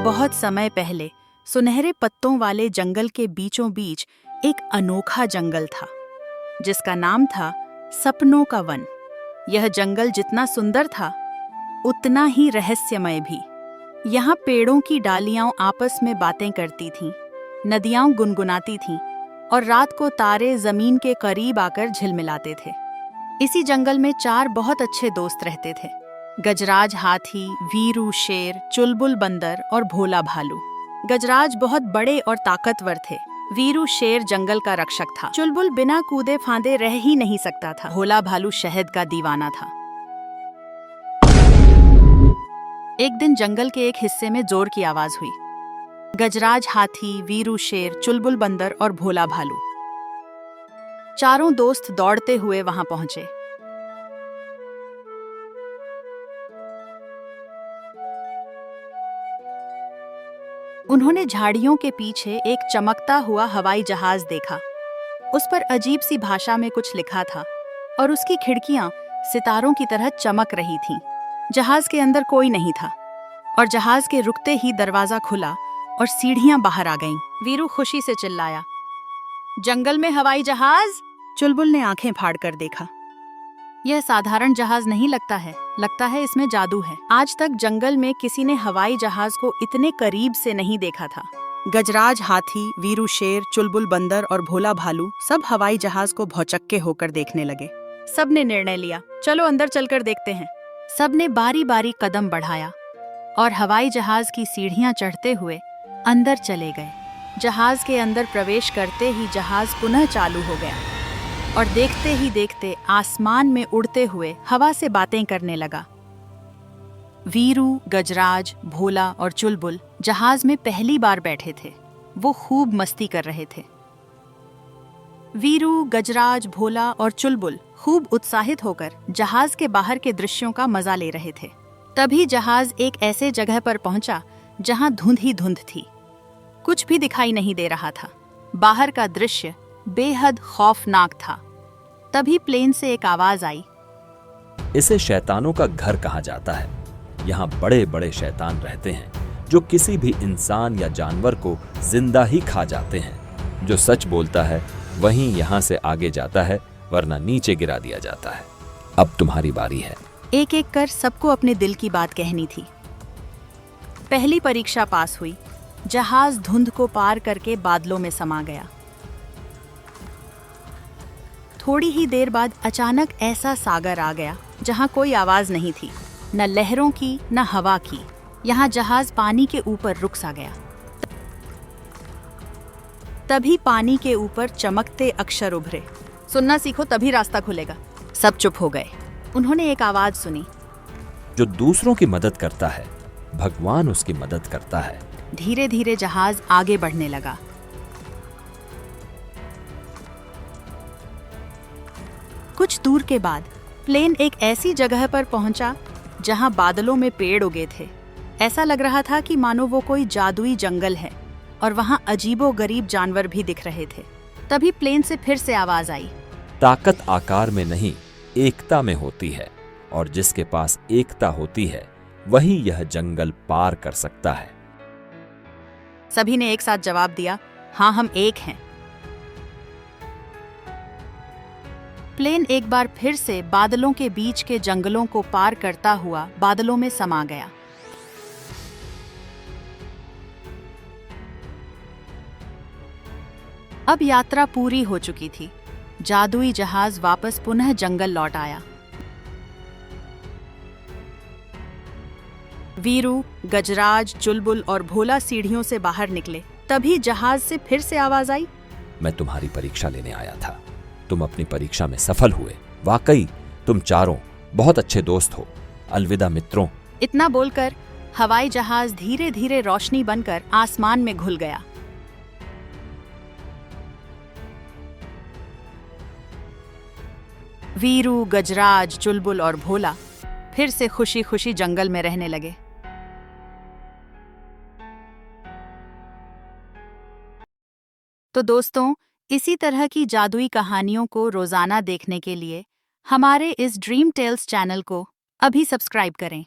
बहुत समय पहले सुनहरे पत्तों वाले जंगल के बीचों बीच एक अनोखा जंगल था, जिसका नाम था सपनों का वन। यह जंगल जितना सुंदर था, उतना ही रहस्यमय भी। यहाँ पेड़ों की डालियां आपस में बातें करती थीं, नदियां गुनगुनाती थीं और रात को तारे जमीन के करीब आकर झिलमिलाते थे। इसी जंगल में 4 बहुत अच्छे दोस्त रहते थे: गजराज हाथी, वीरू शेर, चुलबुल बंदर और भोला भालू। गजराज बहुत बड़े और ताकतवर थे। वीरू शेर जंगल का रक्षक था। चुलबुल बिना कूदे फांदे रह ही नहीं सकता था। भोला भालू शहद का दीवाना था। एक दिन जंगल के एक हिस्से में जोर की आवाज हुई। गजराज हाथी, वीरू शेर, चुलबुल बंदर और भोला भालू, चारों दोस्त दौड़ते हुए वहां पहुंचे। उन्होंने झाड़ियों के पीछे एक चमकता हुआ हवाई जहाज देखा। उस पर अजीब सी भाषा में कुछ लिखा था और उसकी खिड़कियां सितारों की तरह चमक रही थीं। जहाज के अंदर कोई नहीं था और जहाज के रुकते ही दरवाजा खुला और सीढ़ियां बाहर आ गईं। वीरू खुशी से चिल्लाया, जंगल में हवाई जहाज! चुलबुल ने आंखें फाड़कर देखा। यह साधारण जहाज नहीं लगता है इसमें जादू है। आज तक जंगल में किसी ने हवाई जहाज को इतने करीब से नहीं देखा था। गजराज हाथी, वीरू शेर, चुलबुल बंदर और भोला भालू सब हवाई जहाज को भौचक्के होकर देखने लगे। सबने निर्णय लिया, चलो अंदर चलकर देखते हैं। सबने बारी बारी कदम बढ़ाया और हवाई जहाज की सीढ़ियां चढ़ते हुए अंदर चले गए। जहाज के अंदर प्रवेश करते ही जहाज पुनः चालू हो गया और देखते ही देखते आसमान में उड़ते हुए हवा से बातें करने लगा। वीरू, गजराज, भोला और चुलबुल जहाज में पहली बार बैठे थे। वो खूब मस्ती कर रहे थे। वीरू, गजराज, भोला और चुलबुल खूब उत्साहित होकर जहाज के बाहर के दृश्यों का मजा ले रहे थे। तभी जहाज एक ऐसे जगह पर पहुंचा जहां धुंध ही धुंध थी। कुछ भी दिखाई नहीं दे रहा था। बाहर का दृश्य बेहद खौफनाक था। तभी प्लेन से एक आवाज आई, इसे शैतानों का घर कहा जाता है। यहाँ बड़े बड़े शैतान रहते हैं जो किसी भी इंसान या जानवर को जिंदा ही खा जाते हैं। जो सच बोलता है वहीं यहाँ से आगे जाता है, वरना नीचे गिरा दिया जाता है। अब तुम्हारी बारी है। एक एक कर सबको अपने दिल की बात कहनी थी। पहली परीक्षा पास हुई। जहाज धुंध को पार करके बादलों में समा गया। थोड़ी ही देर बाद अचानक ऐसा सागर आ गया जहां कोई आवाज नहीं थी, न लहरों की न हवा की। यहाँ जहाज पानी के ऊपर रुक सा गया। तभी पानी के ऊपर चमकते अक्षर उभरे, सुनना सीखो तभी रास्ता खुलेगा। सब चुप हो गए। उन्होंने एक आवाज सुनी, जो दूसरों की मदद करता है, भगवान उसकी मदद करता है। धीरे धीरे जहाज आगे बढ़ने लगा। कुछ दूर के बाद प्लेन एक ऐसी जगह पर पहुंचा जहां बादलों में पेड़ उगे थे। ऐसा लग रहा था कि मानो वो कोई जादुई जंगल है और वहां अजीबोगरीब जानवर भी दिख रहे थे। तभी प्लेन से फिर से आवाज आई, ताकत आकार में नहीं, एकता में होती है, और जिसके पास एकता होती है वही यह जंगल पार कर सकता है। सभी ने एक साथ जवाब दिया, हाँ हम एक हैं। प्लेन एक बार फिर से बादलों के बीच के जंगलों को पार करता हुआ बादलों में समा गया। अब यात्रा पूरी हो चुकी थी। जादुई जहाज वापस पुनः जंगल लौट आया। वीरू, गजराज, चुलबुल और भोला सीढ़ियों से बाहर निकले। तभी जहाज से फिर से आवाज आई, मैं तुम्हारी परीक्षा लेने आया था। तुम अपनी परीक्षा में सफल हुए। वाकई तुम चारों बहुत अच्छे दोस्त हो। अलविदा मित्रों। इतना बोलकर हवाई जहाज धीरे धीरे रोशनी बनकर आसमान में घुल गया। वीरू, गजराज, चुलबुल और भोला फिर से खुशी खुशी जंगल में रहने लगे। तो दोस्तों, इसी तरह की जादुई कहानियों को रोजाना देखने के लिए हमारे इस ड्रीम टेल्स चैनल को अभी सब्सक्राइब करें।